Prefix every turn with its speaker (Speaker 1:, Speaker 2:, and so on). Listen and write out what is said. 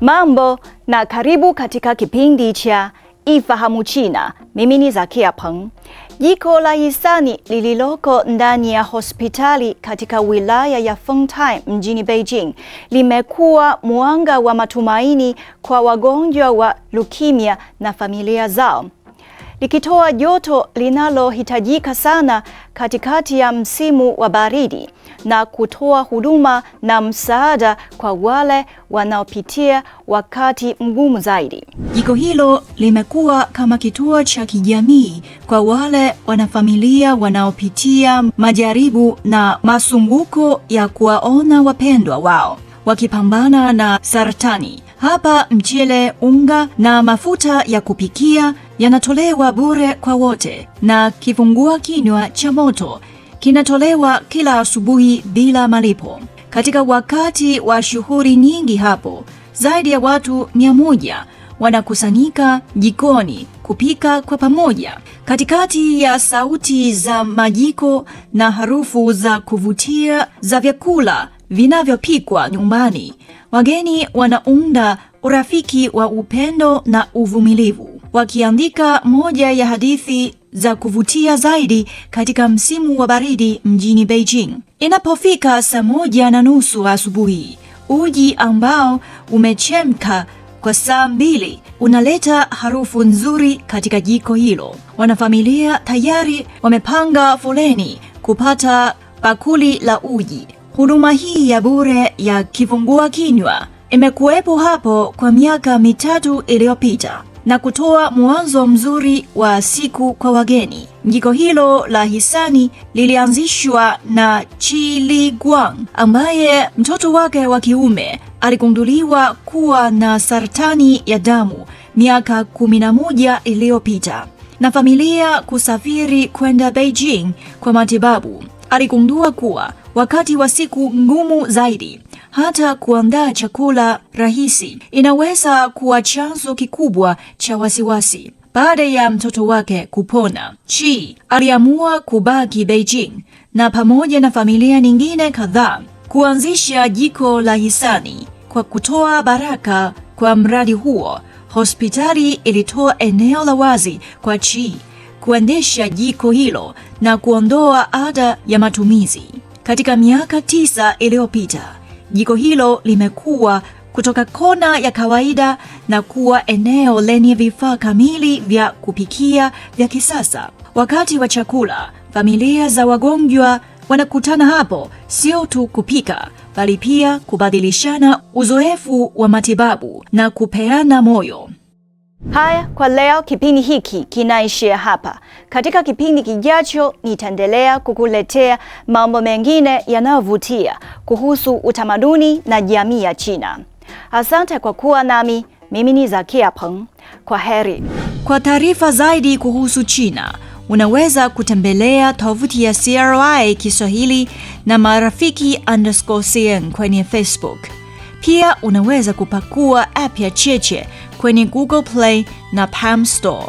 Speaker 1: Mambo na karibu katika kipindi cha Ifahamu China. Mimi ni Zakia Peng. Jiko la hisani lililoko ndani ya hospitali katika wilaya ya Fengtai mjini Beijing limekuwa mwanga wa matumaini kwa wagonjwa wa leukemia na familia zao, likitoa joto linalohitajika sana katikati ya msimu wa baridi na kutoa huduma na msaada kwa wale wanaopitia wakati mgumu zaidi. Jiko hilo limekuwa kama kituo cha kijamii kwa wale wanafamilia wanaopitia majaribu na masumbuko ya kuwaona wapendwa wao wakipambana na saratani. Hapa mchele, unga na mafuta ya kupikia yanatolewa bure kwa wote, na kifungua kinywa cha moto kinatolewa kila asubuhi bila malipo. Katika wakati wa shughuli nyingi hapo, zaidi ya watu 100 wanakusanyika jikoni kupika kwa pamoja. Katikati ya sauti za majiko na harufu za kuvutia za vyakula vinavyopikwa nyumbani, wageni wanaunda urafiki wa upendo na uvumilivu, wakiandika moja ya hadithi za kuvutia zaidi katika msimu wa baridi mjini Beijing. Inapofika saa 1:30 asubuhi, uji ambao umechemka kwa saa 2 unaleta harufu nzuri katika jiko hilo. Wanafamilia tayari wamepanga foleni kupata bakuli la uji. Huduma hii ya bure ya kifungua kinywa imekuwepo hapo kwa miaka 3 iliyopita na kutoa mwanzo mzuri wa siku kwa wageni. Jiko hilo la hisani lilianzishwa na Qi Liguang, ambaye mtoto wake wa kiume aligunduliwa kuwa na saratani ya damu miaka 11 iliyopita, na familia kusafiri kwenda Beijing kwa matibabu. Aligundua kuwa wakati wa siku ngumu zaidi, hata kuandaa chakula rahisi inaweza kuwa chanzo kikubwa cha wasiwasi. Baada ya mtoto wake kupona, Qi aliamua kubaki Beijing na pamoja na familia nyingine kadhaa kuanzisha jiko la hisani. Kwa kutoa baraka kwa mradi huo, hospitali ilitoa eneo la wazi kwa Qi kuendesha jiko hilo na kuondoa ada ya matumizi. Katika miaka 9 iliyopita, jiko hilo limekuwa kutoka kona ya kawaida na kuwa eneo lenye vifaa kamili vya kupikia vya kisasa. Wakati wa chakula, familia za wagonjwa wanakutana hapo, sio tu kupika, bali pia kubadilishana uzoefu wa matibabu na kupeana moyo. Haya, kwa leo kipindi hiki kinaishia hapa. Katika kipindi kijacho nitaendelea kukuletea mambo mengine yanayovutia kuhusu utamaduni na jamii ya China. Asante kwa kuwa nami. Mimi ni Zakia Peng. Kwa heri. Kwa taarifa zaidi kuhusu China, unaweza kutembelea tovuti ya CRI Kiswahili na marafiki_CN kwenye Facebook. Pia unaweza kupakua app ya Cheche kwenye Google Play na Palm Store.